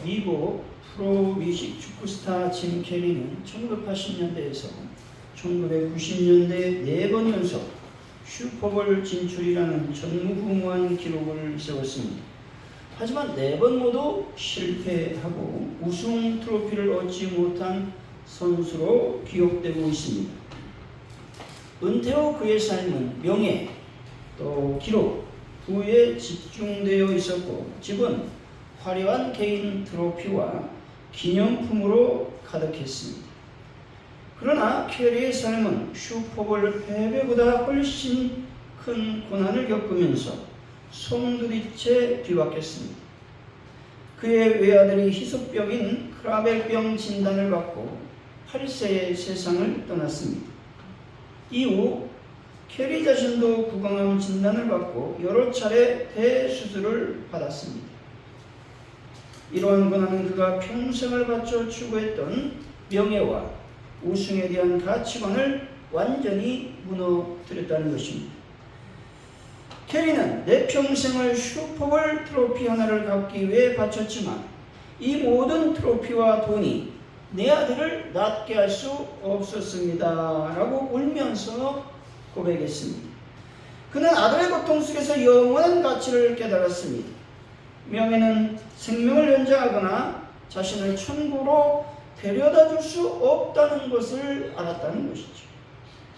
미국 프로뮤직 축구스타 짐 캐리는 1980년대에서 1990년대 4번 연속 슈퍼볼 진출이라는 전무후무한 기록을 세웠습니다. 하지만 4번 모두 실패하고 우승 트로피를 얻지 못한 선수로 기억되고 있습니다. 은퇴 후 그의 삶은 명예, 또 기록, 부에 집중되어 있었고 집은 화려한 개인 트로피와 기념품으로 가득했습니다. 그러나 캐리의 삶은 슈퍼볼 패배보다 훨씬 큰 고난을 겪으면서 송두리째 뒤바뀌었습니다. 그의 외아들이 희소병인 크라벨병 진단을 받고 8세에 세상을 떠났습니다. 이후 캐리 자신도 구강암 진단을 받고 여러 차례 대수술을 받았습니다. 이러한 고난은 그가 평생을 바쳐 추구했던 명예와 우승에 대한 가치관을 완전히 무너뜨렸다는 것입니다. 캐리는 내 평생을 슈퍼볼 트로피 하나를 갖기 위해 바쳤지만 이 모든 트로피와 돈이 내 아들을 낫게 할 수 없었습니다 라고 울면서 고백했습니다. 그는 아들의 고통 속에서 영원한 가치를 깨달았습니다. 명예는 생명을 연장하거나 자신을 천국으로 데려다 줄 수 없다는 것을 알았다는 것이죠.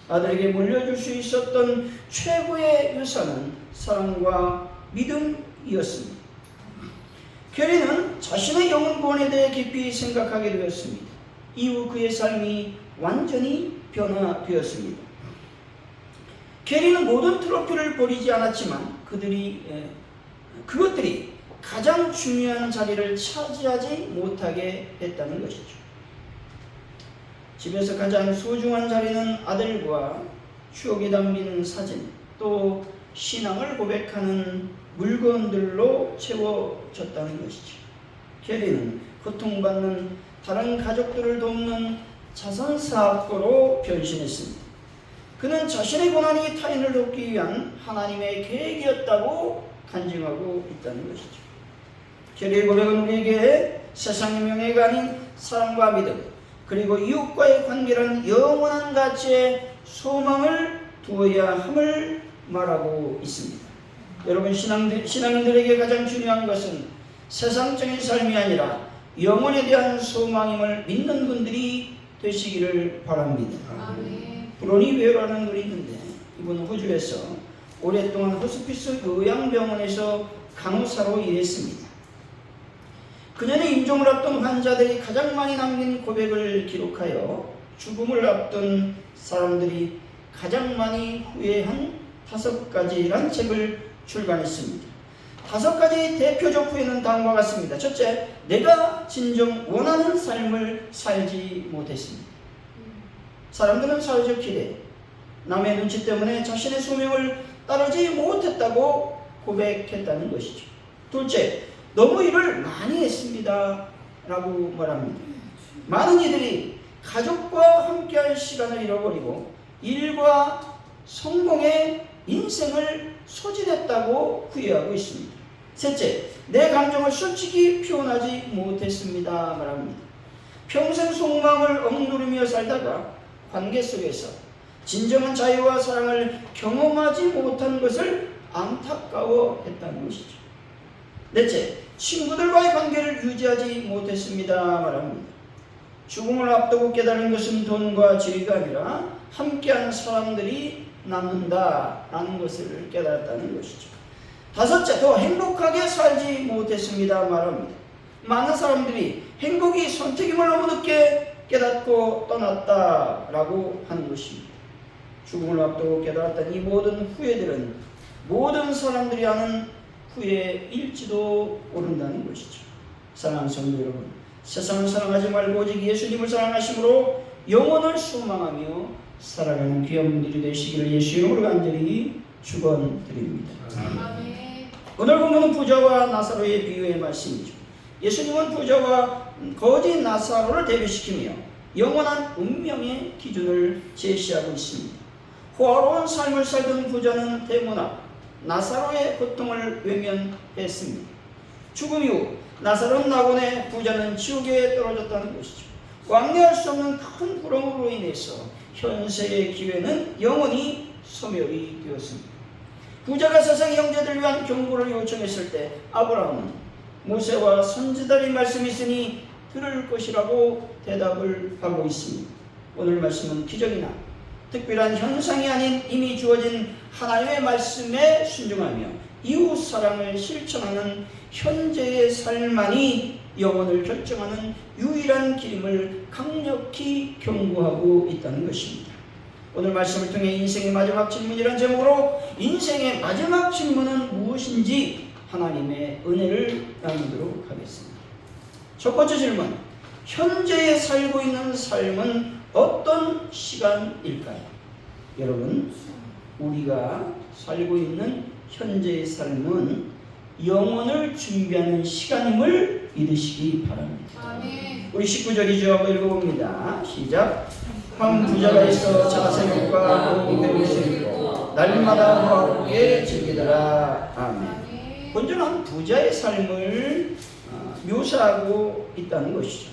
아들에게 물려줄 수 있었던 최고의 유산은 사랑과 믿음이었습니다. 캐리는 자신의 영혼 구원에 대해 깊이 생각하게 되었습니다. 이후 그의 삶이 완전히 변화되었습니다. 캐리는 모든 트로피를 버리지 않았지만 그것들이 가장 중요한 자리를 차지하지 못하게 했다는 것이죠. 집에서 가장 소중한 자리는 아들과 추억이 담긴 사진, 또 신앙을 고백하는 물건들로 채워졌다는 것이죠. 캐리는 고통받는 다른 가족들을 돕는 자선사업가로 변신했습니다. 그는 자신의 고난이 타인을 돕기 위한 하나님의 계획이었다고 간증하고 있다는 것이죠. 캐리의 고백은 우리에게 세상의 명예가 아닌 사랑과 믿음, 그리고 이웃과의 관계란 영원한 가치에 소망을 두어야 함을 말하고 있습니다. 여러분, 신앙인들에게 가장 중요한 것은 세상적인 삶이 아니라 영혼에 대한 소망임을 믿는 분들이 되시기를 바랍니다. 브로니 웨어라는 분이 있는데 이분은 호주에서 오랫동안 호스피스 요양병원에서 간호사로 일했습니다. 그녀는 임종을 앞둔 환자들이 가장 많이 남긴 고백을 기록하여 죽음을 앞둔 사람들이 가장 많이 후회한 5가지란 책을 출간했습니다. 5가지 대표적 후회는 다음과 같습니다. 첫째, 내가 진정 원하는 삶을 살지 못했습니다. 사람들은 사회적 기대, 남의 눈치 때문에 자신의 소명을 따르지 못했다고 고백했다는 것이죠. 둘째, 너무 일을 많이 했습니다 라고 말합니다. 많은 이들이 가족과 함께할 시간을 잃어버리고 일과 성공에 인생을 소진했다고 후회하고 있습니다. 셋째, 내 감정을 솔직히 표현하지 못했습니다 말합니다. 평생 속마음을 억누르며 살다가 관계 속에서 진정한 자유와 사랑을 경험하지 못한 것을 안타까워했다는 것이죠. 넷째, 친구들과의 관계를 유지하지 못했습니다 말합니다. 죽음을 앞두고 깨달은 것은 돈과 지위가 아니라 함께한 사람들이 남는다라는 것을 깨달았다는 것이죠. 다섯째, 더 행복하게 살지 못했습니다 말합니다. 많은 사람들이 행복이 선택임을 너무 늦게 깨닫고 떠났다라고 하는 것입니다. 죽음을 앞두고 깨달았던 이 모든 후회들은 모든 사람들이 하는 후회일지도 모른다는 것이죠. 사랑하는 성도 여러분, 세상을 사랑하지 말고 오직 예수님을 사랑하심으로 영혼을 소망하며 살아가는 귀한 분들이 되시기를 예수 이름으로 간절히 축원드립니다. 오늘 본문은 부자와 나사로의 비유의 말씀이죠. 예수님은 부자와 거지 나사로를 대비시키며 영원한 운명의 기준을 제시하고 있습니다. 호화로운 삶을 살던 부자는 대문앞 나사로의 고통을 외면했습니다. 죽음 이후 나사로는 낙원에, 부자는 지옥에 떨어졌다는 것이죠. 왕래할 수 없는 큰 부러움으로 인해서 현세의 기회는 영원히 소멸이 되었습니다. 부자가 세상의 형제들을 위한 경고를 요청했을 때 아브라함은 모세와 선지자의 말씀이 있으니 들을 것이라고 대답을 하고 있습니다. 오늘 말씀은 기적이나 특별한 현상이 아닌 이미 주어진 하나님의 말씀에 순종하며 이웃 사랑을 실천하는 현재의 삶만이 영혼을 결정하는 유일한 길임을 강력히 경고하고 있다는 것입니다. 오늘 말씀을 통해 인생의 마지막 질문이라는 제목으로 인생의 마지막 질문은 무엇인지 하나님의 은혜를 나누도록 하겠습니다. 첫 번째 질문, 현재에 살고 있는 삶은 어떤 시간일까요? 여러분, 우리가 살고 있는 현재의 삶은 영혼을 준비하는 시간임을 믿으시기 바랍니다. 우리 19절이죠. 읽어봅니다. 시작. 한 부자가 있어 자생과 고배를 즐기고 날마다 화롭게 즐기더라. 아멘. 본전은 부자의 삶을 묘사하고 있다는 것이죠.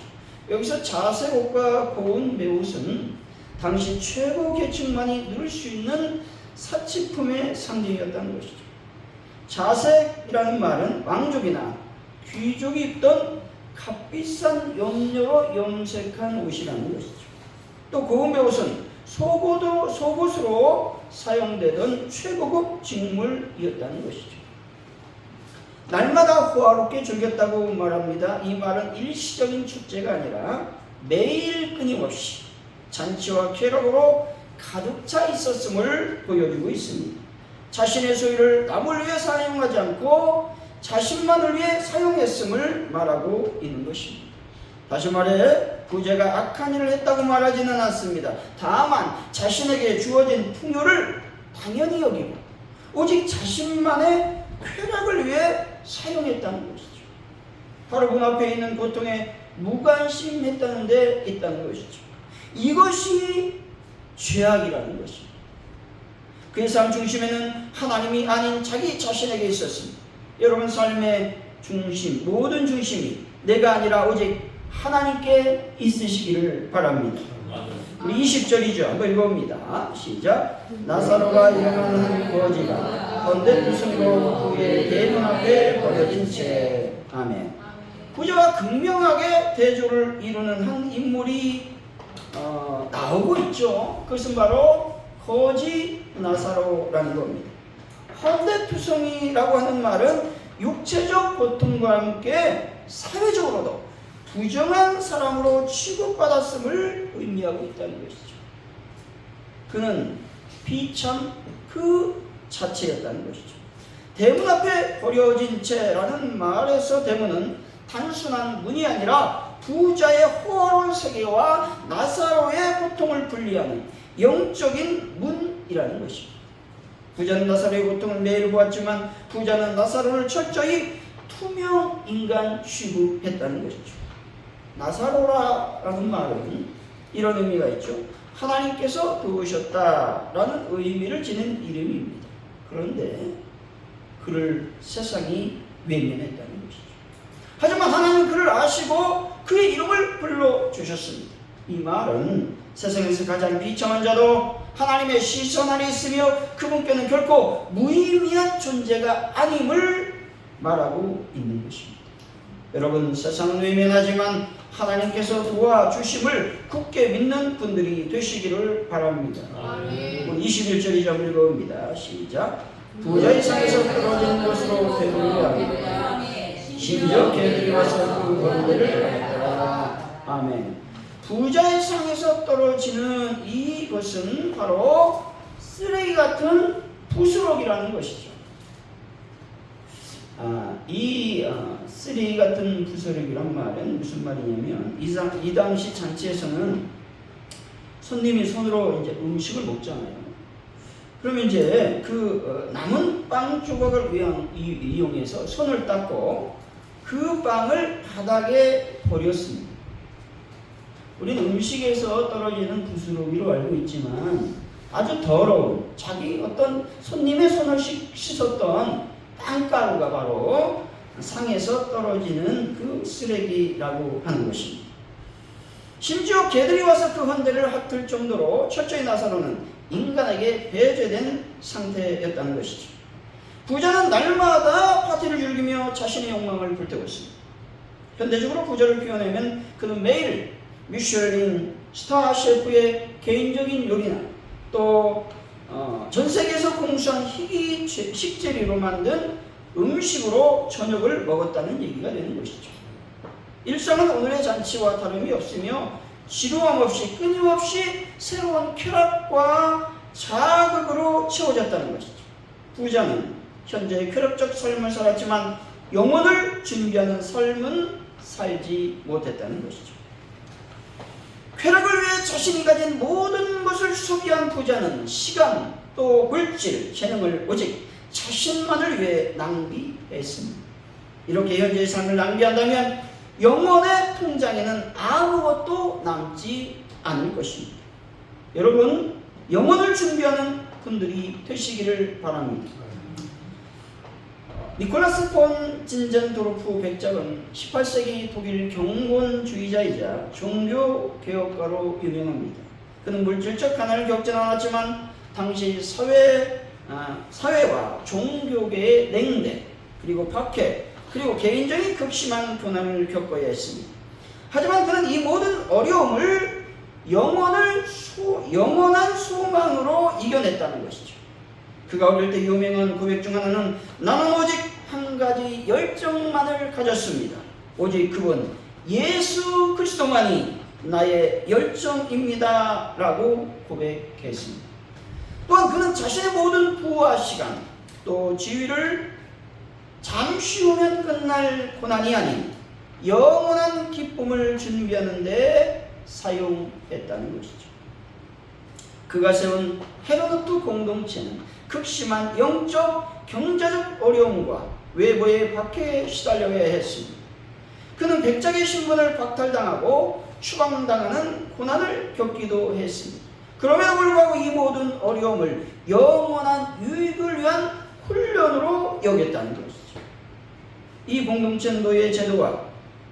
여기서 자색 옷과 고운 베옷은 당시 최고 계층만이 누릴 수 있는 사치품의 상징이었다는 것이죠. 자색이라는 말은 왕족이나 귀족이 입던 값비싼 염료로 염색한 옷이라는 것이죠. 또 고운 베옷은 속옷으로 사용되던 최고급 직물이었다는 것이죠. 날마다 호화롭게 즐겼다고 말합니다. 이 말은 일시적인 축제가 아니라 매일 끊임없이 잔치와 쾌락으로 가득 차 있었음을 보여주고 있습니다. 자신의 소유를 남을 위해 사용하지 않고 자신만을 위해 사용했음을 말하고 있는 것입니다. 다시 말해 부자가 악한 일을 했다고 말하지는 않습니다. 다만 자신에게 주어진 풍요를 당연히 여기고 오직 자신만의 쾌락을 위해 사용했다는 것이죠. 바로 그 앞에 있는 고통에 무관심했다는 데 있다는 것이죠. 이것이 죄악이라는 것입니다. 그의 삶 중심에는 하나님이 아닌 자기 자신에게 있었습니다. 여러분 삶의 중심, 모든 중심이 내가 아니라 오직 하나님께 있으시기를 바랍니다. 우리 20절이죠. 한번 읽어봅니다. 시작. 나사로가 이름하는 한 거지가 번데두성으로 그의 대문 앞에 버려진 채. 아멘. 부자와 극명하게 대조를 이루는 한 인물이 나오고 있죠. 그것은 바로 거지 나사로라는 겁니다. 헌데투성이라고 하는 말은 육체적 고통과 함께 사회적으로도 부정한 사람으로 취급받았음을 의미하고 있다는 것이죠. 그는 비참 그 자체였다는 것이죠. 대문 앞에 버려진 채라는 말에서 대문은 단순한 문이 아니라 부자의 호화로운 세계와 나사로의 고통을 분리하는 영적인 문이라는 것입니다. 부자는 나사로의 고통을 매일 보았지만 부자는 나사로를 철저히 투명 인간 취급했다는 것이죠. 나사로라는 말은 이런 의미가 있죠. 하나님께서 도우셨다라는 의미를 지닌 이름입니다. 그런데 그를 세상이 외면했다는 것이죠. 하지만 하나님은 그를 아시고 그의 이름을 불러주셨습니다. 이 말은 세상에서 가장 비참한 자도 하나님의 시선 아래 있으며 그분께는 결코 무의미한 존재가 아님을 말하고 있는 것입니다. 여러분, 세상은 외면하지만 하나님께서 도와주심을 굳게 믿는 분들이 되시기를 바랍니다. 21절이 읽어봅니다. 시작. 부자의 상에서 떨어진 것으로 되돌려 심지어 개들이 와서 그 번제를 했더라. 아멘. 부자의 상에서 떨어지는 이것은 바로 쓰레기 같은 부스러기라는 것이죠. 이 쓰레기 같은 부스러기란 말은 무슨 말이냐면 이 당시 잔치에서는 손님이 손으로 이제 음식을 먹잖아요. 그러면 이제 그 남은 빵 조각을 이용해서 손을 닦고 그 빵을 바닥에 버렸습니다. 우리는 음식에서 떨어지는 부스러기로 알고 있지만 아주 더러운 자기 어떤 손님의 손을 씻었던 빵가루가 바로 상에서 떨어지는 그 쓰레기라고 하는 것입니다. 심지어 개들이 와서 그 헌대를 핥을 정도로 철저히 나사로는 인간에게 배제된 상태였다는 것이죠. 부자는 날마다 파티를 즐기며 자신의 욕망을 불태우고 있습니다. 현대적으로 부자를 표현하면 그는 매일 미슐린 스타 셰프의 개인적인 요리나 또 전 세계에서 공수한 희귀 식재료로 만든 음식으로 저녁을 먹었다는 얘기가 되는 것이죠. 일상은 오늘의 잔치와 다름이 없으며 지루함 없이 끊임없이 새로운 쾌락과 자극으로 채워졌다는 것이죠. 부자는 현재의 쾌락적 삶을 살았지만 영혼을 준비하는 삶은 살지 못했다는 것이죠. 쾌락을 위해 자신이 가진 모든 것을 소비한 부자는 시간 또 물질, 재능을 오직 자신만을 위해 낭비했습니다. 이렇게 현재의 삶을 낭비한다면 영혼의 통장에는 아무것도 남지 않을 것입니다. 여러분, 영혼을 준비하는 분들이 되시기를 바랍니다. 니콜라스 폰 진젠도르프 백작은 18세기 독일 경건주의자이자 종교개혁가로 유명합니다. 그는 물질적 가난을 겪지는 않았지만 당시 사회와 종교계의 냉대 그리고 박해 그리고 개인적인 극심한 고난을 겪어야 했습니다. 하지만 그는 이 모든 어려움을 영원한 소망으로 이겨냈다는 것이죠. 그가 어릴 때 유명한 고백 중 하나는 나는 오직 한 가지 열정만을 가졌습니다. 오직 그분 예수 그리스도만이 나의 열정입니다 라고 고백했습니다. 또한 그는 자신의 모든 부와 시간 또 지위를 잠시 후면 끝날 고난이 아닌 영원한 기쁨을 준비하는 데 사용했다는 것이죠. 그가 세운 헤로도트 공동체는 극심한 영적, 경제적 어려움과 외부의 박해에 시달려야 했습니다. 그는 백작의 신분을 박탈당하고 추방당하는 고난을 겪기도 했습니다. 그럼에도 불구하고 이 모든 어려움을 영원한 유익을 위한 훈련으로 여겼다는 것이죠. 이 공동체 노예 제도와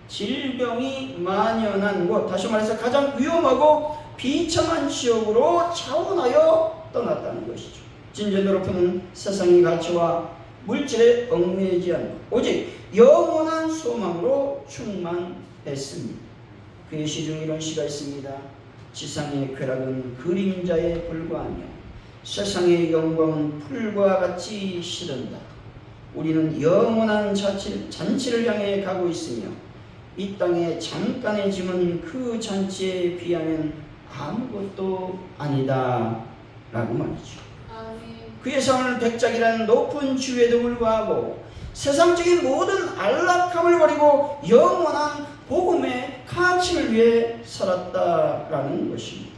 질병이 만연한 곳, 다시 말해서 가장 위험하고 비참한 지역으로 차원하여 떠났다는 것이죠. 진젠도르프는 세상의 가치와 물질에 얽매이지 않고 오직 영원한 소망으로 충만했습니다. 그의 시중에 이런 시가 있습니다. 지상의 쾌락은 그림자에 불과하며 세상의 영광은 풀과 같이 시른다. 우리는 영원한 잔치를 향해 가고 있으며 이 땅에 잠깐의 짐은 그 잔치에 비하면 아무것도 아니다 라고 말이죠. 그의 삶은 백작이라는 높은 지위에도 불구하고 세상적인 모든 안락함을 버리고 영원한 복음의 가치를 위해 살았다라는 것입니다.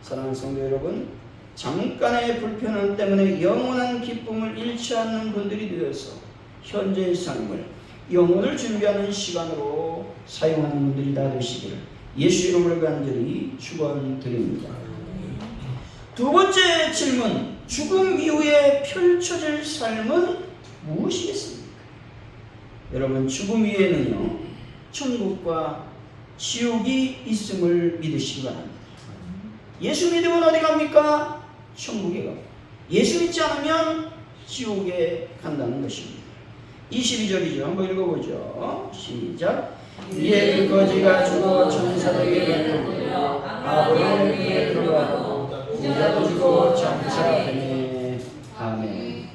사랑하는 성도 여러분, 잠깐의 불편함 때문에 영원한 기쁨을 잃지 않는 분들이 되어서 현재의 삶을 영혼을 준비하는 시간으로 사용하는 분들이 다 되시기를 예수 이름으로 간절히 축원드립니다. 두 번째 질문, 죽음 이후에 펼쳐질 삶은 무엇이겠습니까? 여러분, 죽음 이후에는요 천국과 지옥이 있음을 믿으시기 바랍니다. 예수 믿으면 어디 갑니까? 천국에 가고, 예수 믿지 않으면 지옥에 간다는 것입니다. 22절이죠. 한번 읽어보죠. 시작. 이에 그 거지가 죽어 천사들에게 들려 아브라함 위에 들어가고 부자도 죽어 장차 되네. 아멘.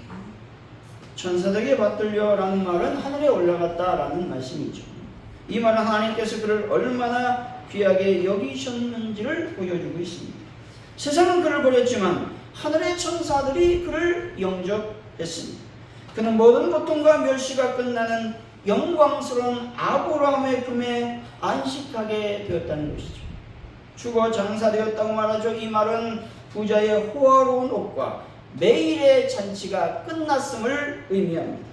천사들에게 받들려라는 말은 하늘에 올라갔다라는 말씀이죠. 이 말은 하나님께서 그를 얼마나 귀하게 여기셨는지를 보여주고 있습니다. 세상은 그를 버렸지만 하늘의 천사들이 그를 영접했습니다. 그는 모든 고통과 멸시가 끝나는 영광스러운 아브라함의 품에 안식하게 되었다는 것이죠. 죽어 장사되었다고 말하죠. 이 말은 부자의 호화로운 옷과 매일의 잔치가 끝났음을 의미합니다.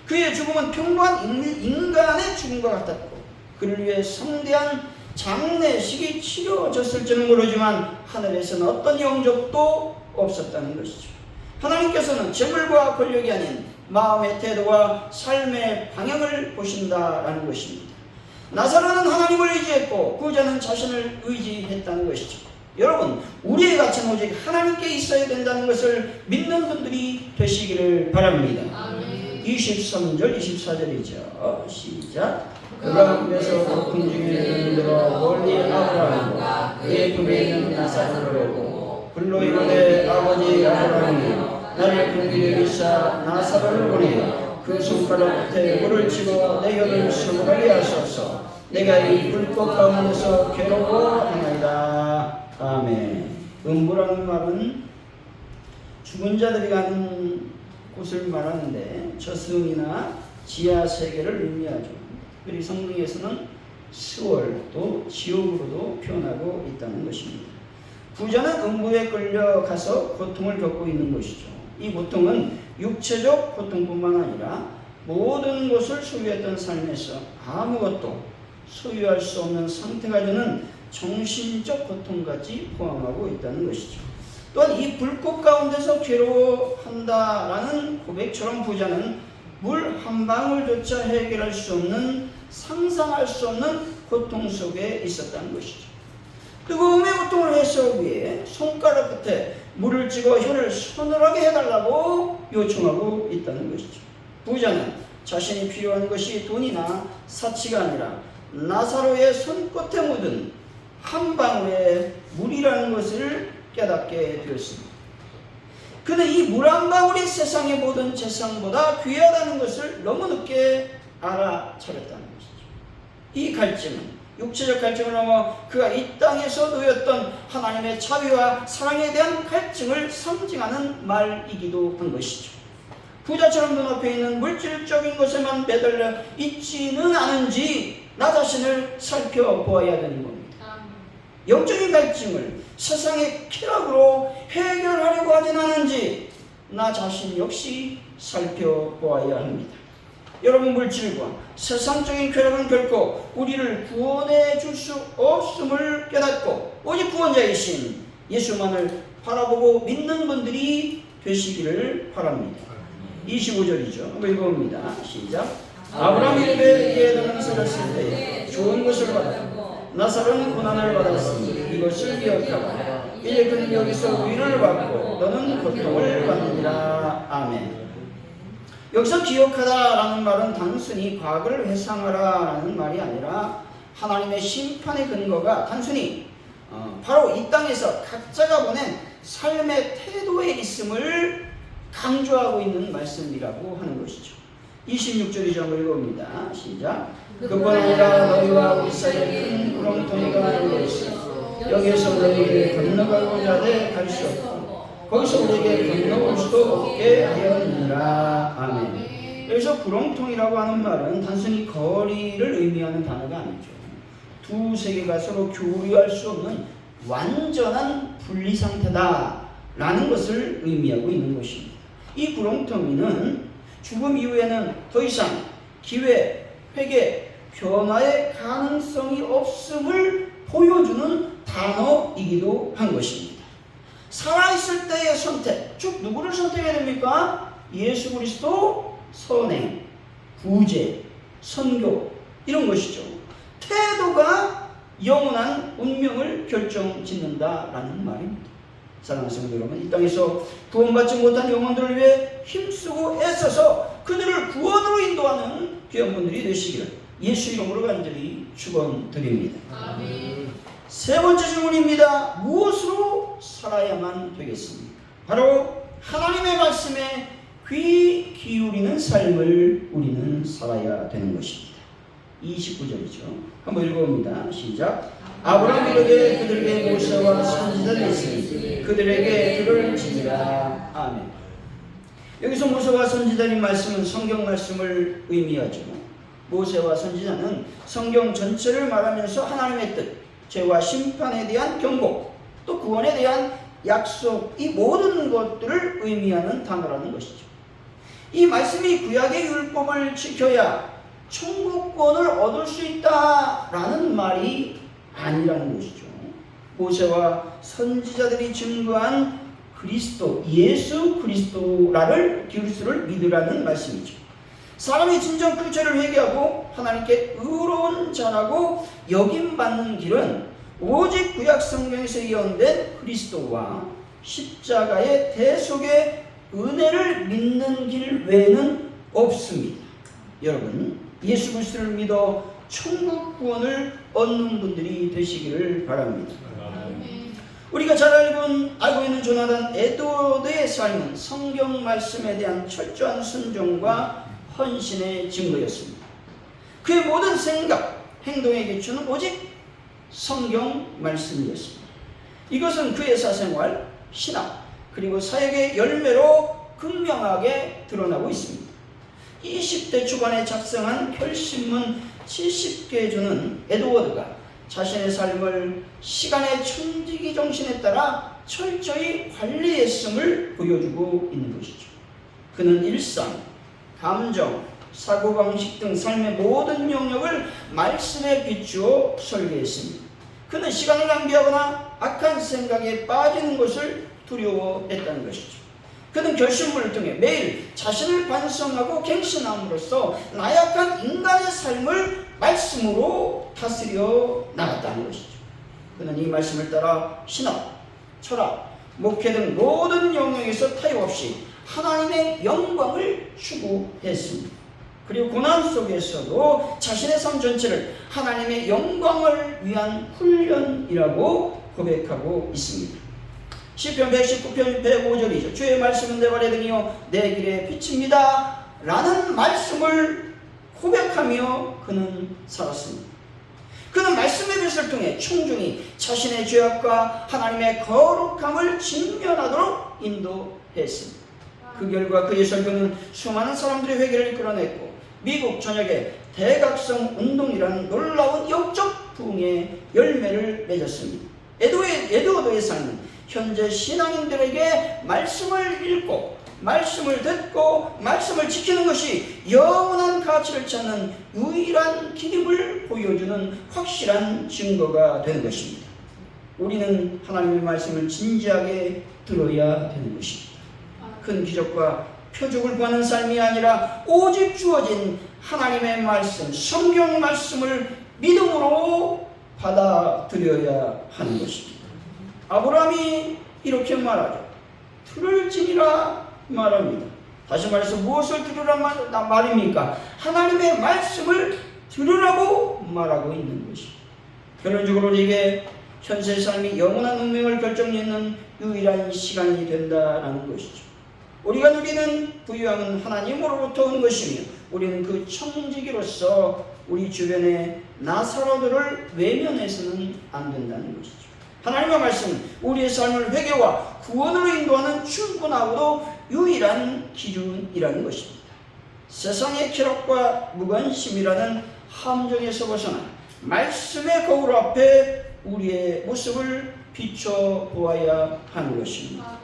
그의 죽음은 평범한 인간의 죽음과 같았고 그를 위해 성대한 장례식이 치러졌을지는 모르지만 하늘에서는 어떤 영접도 없었다는 것이죠. 하나님께서는 재물과 권력이 아닌 마음의 태도와 삶의 방향을 보신다라는 것입니다. 나사로는 하나님을 의지했고 구자는 자신을 의지했다는 것이죠. 여러분, 우리의 가치는 오직 하나님께 있어야 된다는 것을 믿는 분들이 되시기를 바랍니다. 아멘. 23절 24절이죠. 시작. 그가 꿈에서 높은 중에 눈 들어 멀리 아브라함과 그의 품에 있는 나사로를 보고 불로 이르되 아버지 아브라함이여 나를 긍휼히 여기사 나사로를 보내어 그 손가락 끝에 물을 치고 내 혀를 서늘하게 하소서. 내가 이 불꽃 가운데서 괴로워하나이다. 아멘. 음부라는 말은 죽은 자들이 가는 곳을 말하는데 저승이나 지하 세계를 의미하죠. 그리고 성경에서는 스월 또 지옥으로도 표현하고 있다는 것입니다. 부자는 음부에 끌려가서 고통을 겪고 있는 것이죠. 이 고통은 육체적 고통뿐만 아니라 모든 것을 소유했던 삶에서 아무것도 소유할 수 없는 상태가 되는 정신적 고통까지 포함하고 있다는 것이죠. 또한 이 불꽃 가운데서 괴로워한다라는 고백처럼 부자는 물 한 방울조차 해결할 수 없는 상상할 수 없는 고통 속에 있었다는 것이죠. 뜨거움의 고통을 해소하기 위해 손가락 끝에 물을 찍어 혀를 서늘하게 해달라고 요청하고 있다는 것이죠. 부자는 자신이 필요한 것이 돈이나 사치가 아니라 나사로의 손끝에 묻은 한 방울의 물이라는 것을 깨닫게 되었습니다. 그는 이 물 한 방울이 세상의 모든 재산보다 귀하다는 것을 너무 늦게 알아차렸다는 것이죠. 이 갈증은 육체적 갈증을 넘어 그가 이 땅에서 놓였던 하나님의 자비와 사랑에 대한 갈증을 상징하는 말이기도 한 것이죠. 부자처럼 눈앞에 있는 물질적인 것에만 매달려 있지는 않은지 나 자신을 살펴보아야 되는 겁니다. 영적인 갈증을 세상의 쾌락으로 해결하려고 하진 않은지 나 자신 역시 살펴보아야 합니다. 여러분, 물질과 세상적인 쾌락은 결코 우리를 구원해 줄 수 없음을 깨닫고 오직 구원자이신 예수만을 바라보고 믿는 분들이 되시기를 바랍니다. 25절이죠. 한번 읽어봅니다. 시작. 아브라함이 이르되 너는 살았을 때 좋은 것을 받았고 나사로는 고난을 받았으니 이것을 기억하라. 이제 그는 여기서 위로를 받고 너는 고통을 받느니라. 아멘. 여기서 기억하다라는 말은 단순히 과거를 회상하라라는 말이 아니라 하나님의 심판의 근거가 단순히 바로 이 땅에서 각자가 보낸 삶의 태도에 있음을 강조하고 있는 말씀이라고 하는 것이죠. 26절이죠. 한번 읽어봅니다. 시작. 그뿐 아니라 너희와 우리 사이에 큰 구렁텅이가 열려 있어 여기에서 너희에게 건너가고자 해 갈 수 없고 거기서 우리에게 건너올 수도 없게 하였느니라. 아멘. 여기서 구렁텅이라고 하는 말은 단순히 거리를 의미하는 단어가 아니죠. 두 세계가 서로 교류할 수 없는 완전한 분리 상태다라는 것을 의미하고 있는 것입니다. 이 구렁텅이는 죽음 이후에는 더 이상 기회, 회개, 변화의 가능성이 없음을 보여주는 단어이기도 한 것입니다. 살아있을 때의 선택, 즉 누구를 선택해야 됩니까? 예수 그리스도, 선행, 구제, 선교, 이런 것이죠. 태도가 영원한 운명을 결정짓는다라는 말입니다. 사랑하는 성도 여러분, 이 땅에서 구원받지 못한 영혼들을 위해 힘쓰고 애써서 그들을 구원으로 인도하는 귀한 분들이 되시기를 예수 이름으로 간절히 축원드립니다. 아멘. 세 번째 질문입니다. 무엇으로 살아야만 되겠습니까? 바로 하나님의 말씀에 귀 기울이는 삶을 우리는 살아야 되는 것입니다. 29절이죠. 한번 읽어봅니다. 시작. 아브라함이 이르되 그들에게 모세와 선지자들이 있으니 그들에게 들을 지니라. 아멘. 여기서 모세와 선지자의 말씀은 성경 말씀을 의미하죠. 모세와 선지자는 성경 전체를 말하면서 하나님의 뜻, 죄와 심판에 대한 경고, 또 구원에 대한 약속, 이 모든 것들을 의미하는 단어라는 것이죠. 이 말씀이 구약의 율법을 지켜야 천국권을 얻을 수 있다라는 말이 아니라는 것이죠. 모세와 선지자들이 증거한 그리스도, 예수 그리스도를 믿으라는 말씀이죠. 사람이 진정 그 죄를 회개하고 하나님께 의로운 자라고 여김받는 길은 오직 구약 성경에서 예언된 그리스도와 십자가의 대속의 은혜를 믿는 길 외에는 없습니다. 여러분, 예수 그리스도를 믿어 천국 구원을 얻는 분들이 되시기를 바랍니다. 우리가 잘 알고 있는 조나단 에드워드의 삶은 성경 말씀에 대한 철저한 순종과 헌신의 증거였습니다. 그의 모든 생각, 행동의 기초는 오직 성경 말씀이었습니다. 이것은 그의 사생활, 신학, 그리고 사역의 열매로 극명하게 드러나고 있습니다. 20대 초반에 작성한 결심문 70개 주는 에드워드가 자신의 삶을 시간의 천지기 정신에 따라 철저히 관리했음을 보여주고 있는 것이죠. 그는 일상, 감정, 사고방식 등 삶의 모든 영역을 말씀에 비추어 설계했습니다. 그는 시간을 낭비하거나 악한 생각에 빠지는 것을 두려워했다는 것이죠. 그는 결심문을 통해 매일 자신을 반성하고 갱신함으로써 나약한 인간의 삶을 말씀으로 다스려 나갔다는 것이죠. 그는 이 말씀을 따라 신학, 철학, 목회 등 모든 영역에서 타협 없이 하나님의 영광을 추구했습니다. 그리고 고난 속에서도 자신의 삶 전체를 하나님의 영광을 위한 훈련이라고 고백하고 있습니다. 시편 119편 105절이죠. 주의 말씀은 내 발의 등이요 내 길의 빛입니다 라는 말씀을 고백하며 그는 살았습니다. 그는 말씀의 빛을 통해 충분히 자신의 죄악과 하나님의 거룩함을 직면하도록 인도했습니다. 그 결과 그의 설교는 수많은 사람들의 회개를 이끌어냈고 미국 전역에 대각성 운동이라는 놀라운 영적 부흥의 열매를 맺었습니다. 에드워드의 삶은 현재 신앙인들에게 말씀을 읽고 말씀을 듣고 말씀을 지키는 것이 영원한 가치를 찾는 유일한 길임을 보여주는 확실한 증거가 되는 것입니다. 우리는 하나님의 말씀을 진지하게 들어야 되는 것입니다. 큰 기적과 표적을 구하는 삶이 아니라 오직 주어진 하나님의 말씀, 성경 말씀을 믿음으로 받아들여야 하는 것입니다. 아브라함이 이렇게 말하죠. 들을 지니라 말합니다. 다시 말해서 무엇을 들으라 말입니까? 하나님의 말씀을 들으라고 말하고 있는 것입니다. 결론적으로 이게 현세 삶이 영원한 운명을 결정짓는 유일한 시간이 된다는 것이죠. 우리가 누리는 부유함은 하나님으로부터 온 것이며 우리는 그 청지기로서 우리 주변의 나사로들을 외면해서는 안 된다는 것이죠. 하나님의 말씀은 우리의 삶을 회개와 구원으로 인도하는 충분하고도 유일한 기준이라는 것입니다. 세상의 쾌락과 무관심이라는 함정에서 벗어나 말씀의 거울 앞에 우리의 모습을 비춰보아야 하는 것입니다.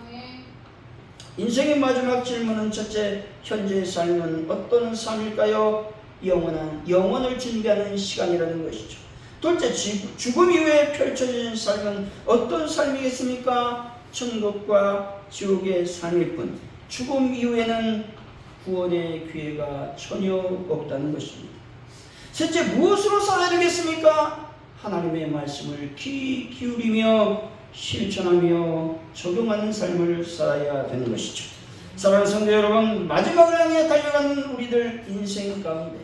인생의 마지막 질문은 첫째, 현재의 삶은 어떤 삶일까요? 영원을 준비하는 시간이라는 것이죠. 둘째, 죽음 이후에 펼쳐진 삶은 어떤 삶이겠습니까? 천국과 지옥의 삶일 뿐 죽음 이후에는 구원의 기회가 전혀 없다는 것입니다. 셋째, 무엇으로 살아야 되겠습니까? 하나님의 말씀을 귀 기울이며 실천하며 적용하는 삶을 살아야 되는 것이죠. 사랑하는 성도 여러분, 마지막을 향해 달려가는 우리들 인생 가운데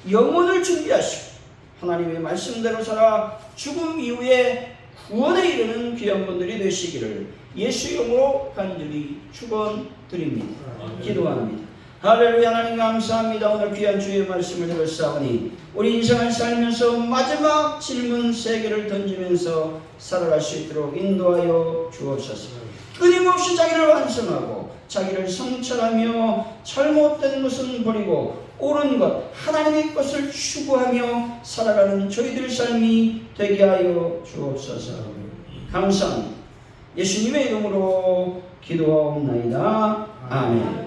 영혼을 준비하시고 하나님의 말씀대로 살아 죽음 이후에 구원에 이르는 귀한 분들이 되시기를 예수 이름으로 간절히 축원드립니다. 기도합니다. 할렐루야. 하나님 감사합니다. 오늘 귀한 주의 말씀을 들었사오니 우리 인생을 살면서 마지막 질문 3개를 던지면서 살아갈 수 있도록 인도하여 주옵소서. 끊임없이 자기를 완성하고 자기를 성찰하며 잘못된 것은 버리고 옳은 것 하나님의 것을 추구하며 살아가는 저희들 삶이 되게 하여 주옵소서. 감사합니다. 예수님의 이름으로 기도하옵나이다. 아멘.